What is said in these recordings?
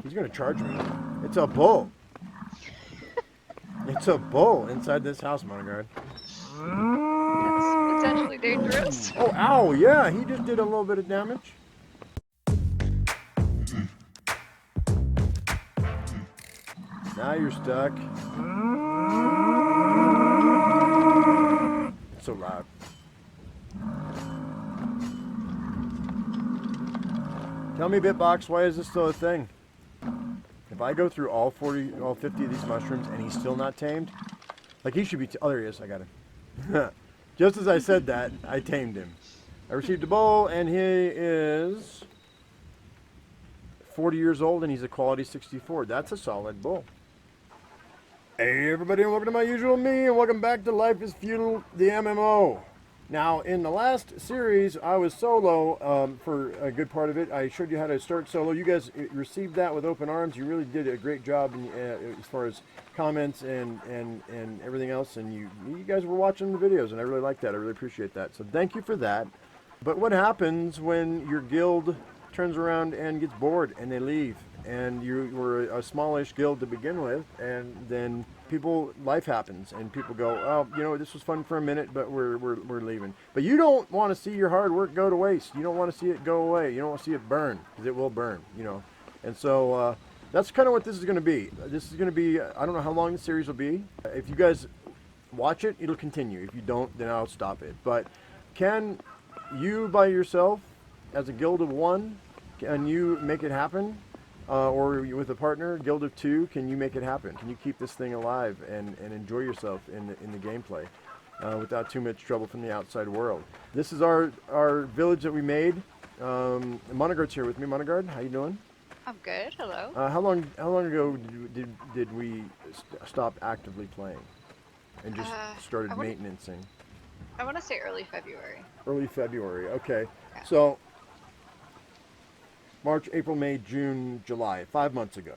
He's gonna charge me. It's a bull. It's a bull inside this house, Monogard. That's potentially dangerous. Oh, ow! Yeah, he just did a little bit of damage. Now you're stuck. It's so loud. Tell me, Bitbox, why is this still a thing? If I go through all 50 of these mushrooms and he's still not tamed, like he should be. Oh, there he is. I got him. Just as I said that, I tamed him. I received a bull, and he is 40 years old, and he's a quality 64. That's a solid bull. Hey everybody, and welcome to my usual me, and welcome back to Life is Feudal, the MMO. Now, in the last series, I was solo for a good part of it. I showed you how to start solo. You guys received that with open arms. You really did a great job as far as comments and everything else. And you guys were watching the videos, and I really like that. I really appreciate that. So thank you for that. But what happens when your guild turns around and gets bored and they leave? And you were a smallish guild to begin with, and then life happens, and people go, oh, you know, this was fun for a minute, but we're leaving. But you don't want to see your hard work go to waste. You don't want to see it go away. You don't want to see it burn, because it will burn, you know. And so that's kind of what this is going to be. This is going to be, I don't know how long the series will be. If you guys watch it, it'll continue. If you don't, then I'll stop it. But can you by yourself, as a guild of one, can you make it happen? Or with a partner, guild of two, can you make it happen? Can you keep this thing alive and enjoy yourself in the gameplay without too much trouble from the outside world? This is our village that we made. Monogard's here with me. Monogard, how you doing? I'm good. Hello. How long ago did we stop actively playing and just started maintenancing? I want to say early February. Early February. Okay. Yeah. So March, April, May, June, July, 5 months ago.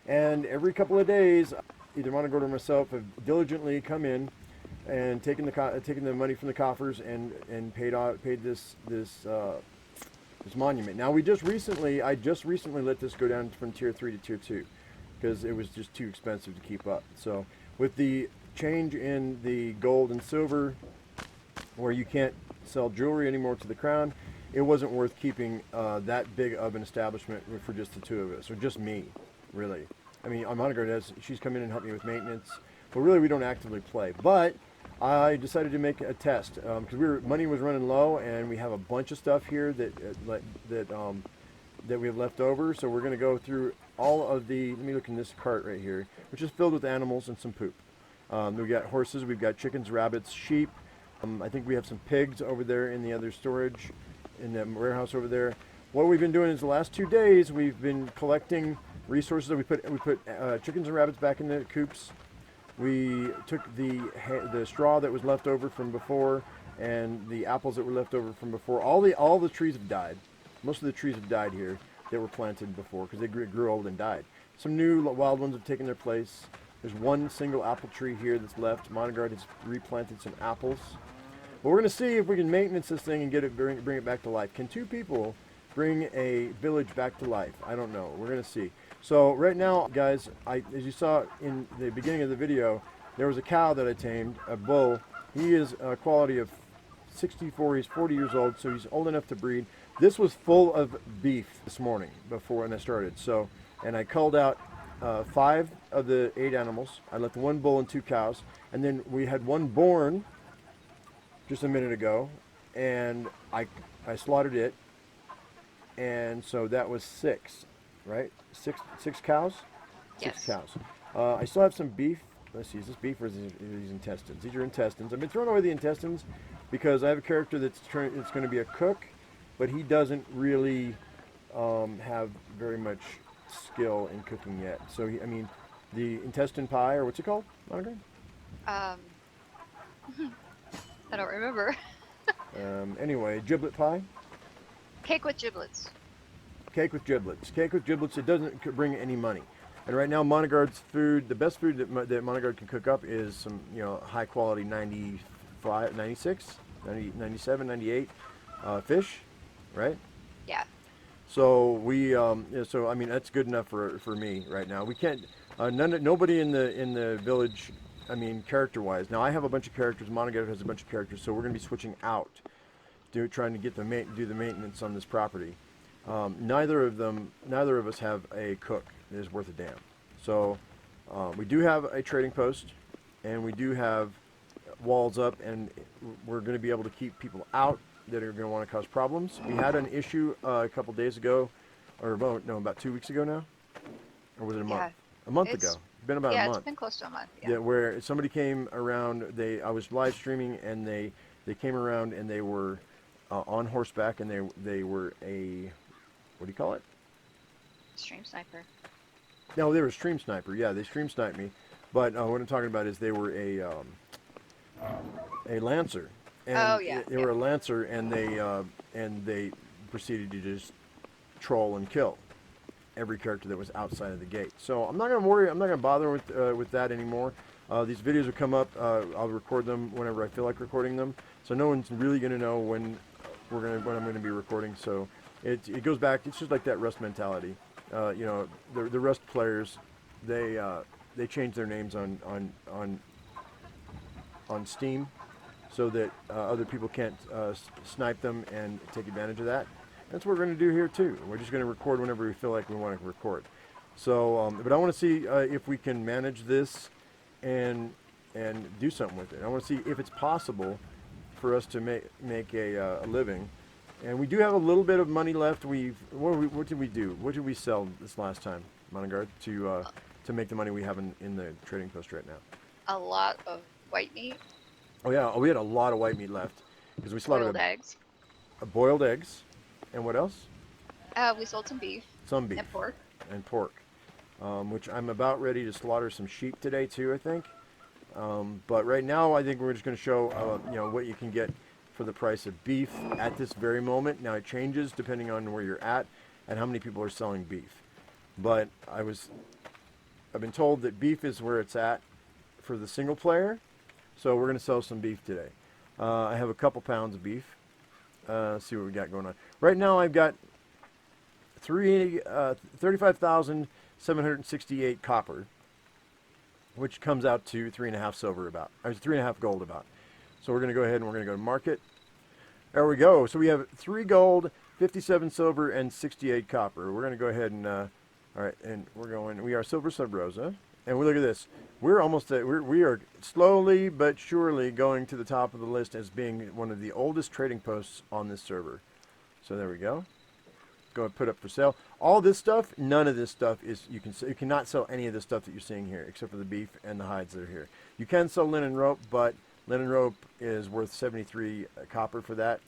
And every couple of days, either Monogard or myself have diligently come in and taken the money from the coffers and paid this monument. Now I just recently let this go down from tier 3 to tier 2 because it was just too expensive to keep up. So with the change in the gold and silver, where you can't sell jewelry anymore to the crown, it wasn't worth keeping that big of an establishment for just the two of us, or just me, really. I mean, Monogard she's come in and helped me with maintenance, but really we don't actively play. But I decided to make a test because money was running low, and we have a bunch of stuff here that we have left over. So we're going to go through all of the. Let me look in this cart right here, which is filled with animals and some poop. We got horses, we've got chickens, rabbits, sheep. I think we have some pigs over there in the other storage, in the warehouse over there. What we've been doing is the last 2 days we've been collecting resources. We put chickens and rabbits back in the coops. We took the straw that was left over from before and the apples that were left over from before. All the trees have died. Most of the trees have died here that were planted before because they grew old and died. Some new wild ones have taken their place. There's one single apple tree here that's left. Monogard has replanted some apples. But we're going to see if we can maintenance this thing and bring it back to life. Can two people bring a village back to life? I don't know. We're going to see. So right now, guys, as you saw in the beginning of the video, there was a cow that I tamed, a bull. He is a quality of 64. He's 40 years old, so he's old enough to breed. This was full of beef this morning when I started. So, and I culled out 5 of the 8 animals. I left 1 bull and 2 cows, and then we had 1 born just a minute ago, and I slaughtered it, and so that was 6, right? Six cows? Yes. 6 cows. I still have some beef. Let's see, is this beef or is these intestines? These are intestines. I've been throwing away the intestines because I have a character it's going to be a cook, but he doesn't really have very much skill in cooking yet. So, the intestine pie, or what's it called, Monica? I don't remember. Anyway, giblet pie. Cake with giblets. Cake with giblets. Cake with giblets. It doesn't bring any money. And right now, Monogard's food, the best food that Monogard can cook up is some, high quality 95, 96, 90, 97, 98 fish, right? Yeah. So yeah, so I mean that's good enough for me right now. We can't nobody in the village. I mean character-wise. Now I have a bunch of characters. Monogather has a bunch of characters, so we're going to be switching out, trying to get do the maintenance on this property. Neither of us have a cook that is worth a damn. So we do have a trading post, and we do have walls up, and we're going to be able to keep people out that are going to want to cause problems. We had an issue a couple days ago, or no, about 2 weeks ago now, or was it a month? Yeah. A month It's ago. It's been about a yeah, it's month. been close to a month. Yeah, Yeah. where somebody came around. I was live streaming, and they came around, and they were on horseback, and they were a, what do you call it? Stream sniper. No, they were a stream sniper. Yeah, they stream sniped me. But what I'm talking about is they were a lancer, and Oh yeah. they Yeah. were a lancer, and they proceeded to just troll and kill every character that was outside of the gate. So I'm not gonna worry. I'm not gonna bother with that anymore. These videos will come up. I'll record them whenever I feel like recording them. So no one's really gonna know when I'm gonna be recording. So it goes back. It's just like that Rust mentality. You know, the Rust players, they change their names on Steam, so that other people can't snipe them and take advantage of that. That's what we're going to do here too. We're just going to record whenever we feel like we want to record. So, but I want to see if we can manage this and do something with it. I want to see if it's possible for us to make a living. And we do have a little bit of money left. What did we do? What did we sell this last time, Monogard, to make the money we have in the trading post right now? A lot of white meat, Oh yeah, we had a lot of white meat left because we slaughtered boiled eggs. boiled eggs, and what else? We sold some beef Some beef and pork. and pork, which I'm about ready to slaughter some sheep today too, I think. But right now, I think we're just going to show you know, what you can get for the price of beef at this very moment. Now it changes depending on where you're at and how many people are selling beef. But I've been told that beef is where it's at for the single player. So we're going to sell some beef today. I have a couple pounds of beef. Let's see what we got going on. Right now I've got 35,768 copper, which comes out to 3.5 silver about. Or 3.5 gold about. So we're going to go ahead and we're going to go to market. There we go. So we have 3 gold, 57 silver, and 68 copper. We're going to go ahead and, all right, and we are Silver Sub Rosa. And we look at this. We're almost we are slowly but surely going to the top of the list as being one of the oldest trading posts on this server. So there we go. Go and put up for sale. All this stuff, none of this stuff is, you cannot sell any of the stuff that you're seeing here except for the beef and the hides that are here. You can sell linen rope, but linen rope is worth 73 copper for that.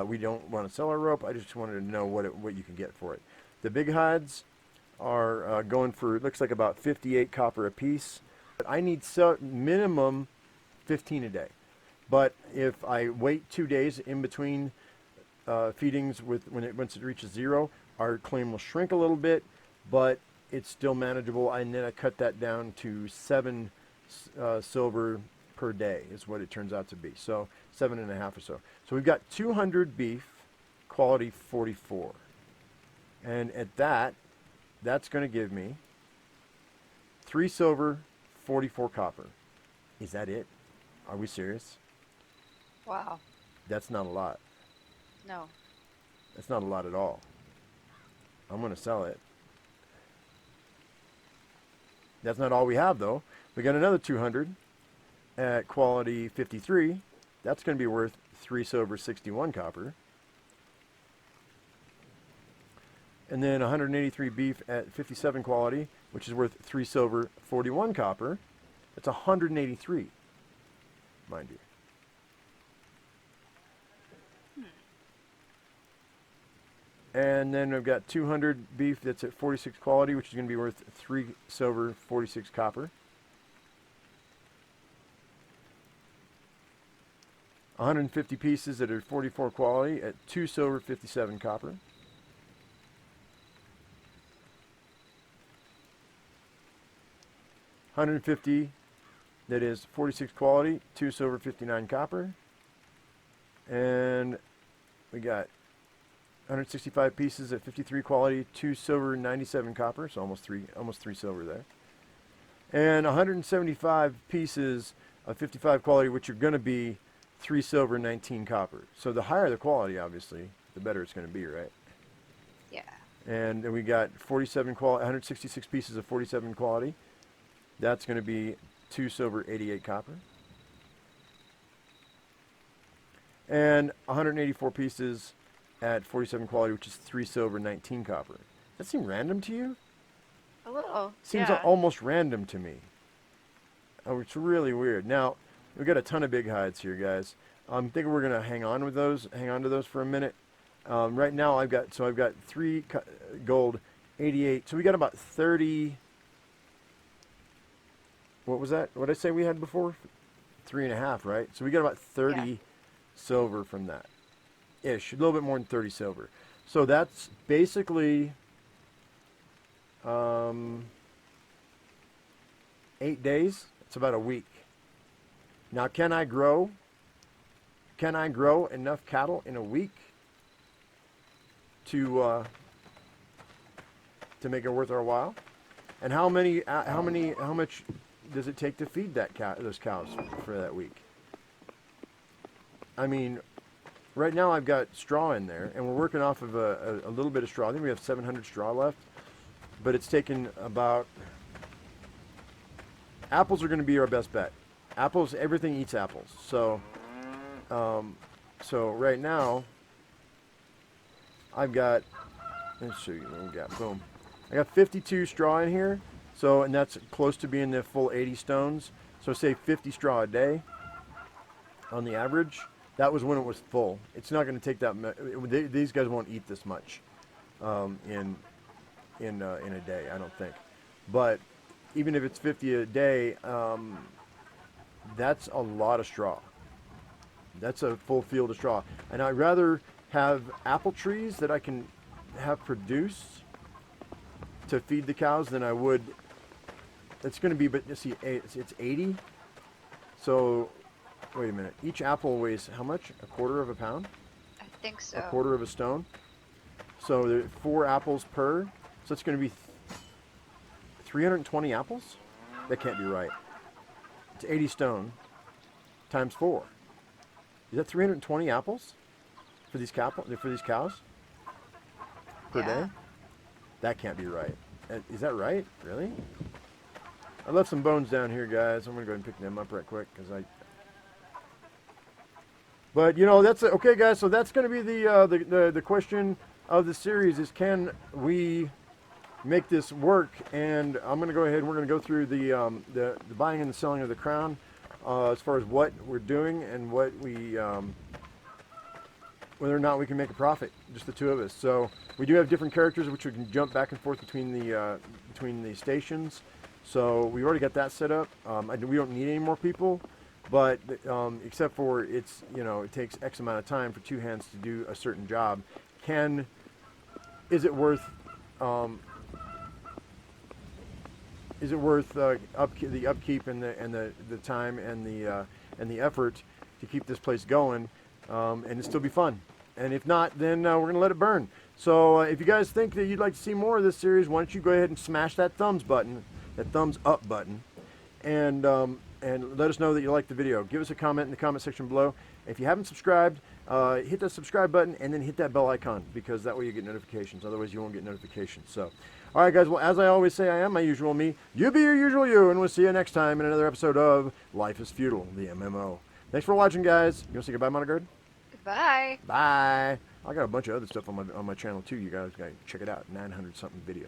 We don't want to sell our rope. I just wanted to know what you can get for it. The big hides are going for, it looks like about 58 copper a piece. But I need minimum 15 a day. But if I wait 2 days in between feedings, once it reaches 0, our claim will shrink a little bit, but it's still manageable. And then I cut that down to 7 silver per day is what it turns out to be. So 7.5 or so. So we've got 200 beef, quality 44. And at that's going to give me 3 silver, 44 copper. Is that it? Are we serious? Wow. That's not a lot. No. That's not a lot at all. I'm going to sell it. That's not all we have, though. We got another 200 at quality 53. That's going to be worth 3 silver, 61 copper. And then 183 beef at 57 quality, which is worth 3 silver, 41 copper. That's 183, mind you. And then I've got 200 beef that's at 46 quality, which is going to be worth 3 silver, 46 copper. 150 pieces that are 44 quality at 2 silver, 57 copper. 150 that is 46 quality, 2 silver, 59 copper. And we got 165 pieces at 53 quality, 2 silver, 97 copper, so almost three silver there. And 175 pieces of 55 quality, which are going to be 3 silver, 19 copper. So the higher the quality, obviously, the better it's going to be, right? Yeah. And then we got 47 quality, 166 pieces of 47 quality. That's going to be 2 silver, 88 copper. And 184 pieces at 47 quality, which is 3 silver, 19 copper. Does that seem random to you? A little. Seems yeah. almost random to me. Oh, it's really weird. Now, we've got a ton of big hides here, guys. I'm thinking we're gonna hang on to those for a minute. Right now, I've got 3 gold, 88. So we got about 30. What was that? What did I say we had before? 3.5, right? So we got about 30 silver from that, ish. A little bit more than 30 silver. So that's basically 8 days. It's about a week. Now, can I grow enough cattle in a week to make it worth our while? And how much does it take to feed those cows for that week? I mean, right now I've got straw in there, and we're working off of a little bit of straw. I think we have 700 straw left, but it's taken about. Apples are going to be our best bet. Apples, everything eats apples. So right now, I've got. Let's show you what we got. Boom. I got 52 straw in here. So, and that's close to being the full 80 stones. So say 50 straw a day on the average. That was when it was full. It's not going to take that much. These guys won't eat this much in a day, I don't think. But even if it's 50 a day, that's a lot of straw. That's a full field of straw. And I'd rather have apple trees that I can have produce to feed the cows than I would. It's going to be, but you see, it's 80. So, wait a minute. Each apple weighs how much? A quarter of a pound? I think so. A quarter of a stone. So there are 4 apples per. So it's going to be 320 apples? That can't be right. It's 80 stone times 4. Is that 320 apples for these cows per day? That can't be right. Is that right? Really? I left some bones down here, guys. I'm gonna go ahead and pick them up right quick But you know, that's okay, guys. So that's gonna be the question of the series: is can we make this work? And I'm gonna go ahead and we're gonna go through the buying and the selling of the crown, as far as what we're doing and what we whether or not we can make a profit, just the two of us. So we do have different characters which we can jump back and forth between the stations. So we already got that set up. We don't need any more people, but except for it takes X amount of time for 2 hands to do a certain job. Is it worth the upkeep and the time and the effort to keep this place going, and it still be fun? And if not, then we're gonna let it burn. So if you guys think that you'd like to see more of this series, why don't you go ahead and smash that thumbs up button, and let us know that you like the video. Give us a comment in the comment section below. If you haven't subscribed, hit that subscribe button and then hit that bell icon, because that way you get notifications. Otherwise, you won't get notifications. So, all right, guys. Well, as I always say, I am my usual me. You be your usual you, and we'll see you next time in another episode of Life is Feudal, the MMO. Thanks for watching, guys. You want to say goodbye, Monogard? Goodbye. Bye. I got a bunch of other stuff on my channel too. You guys got to check it out. 900 something videos.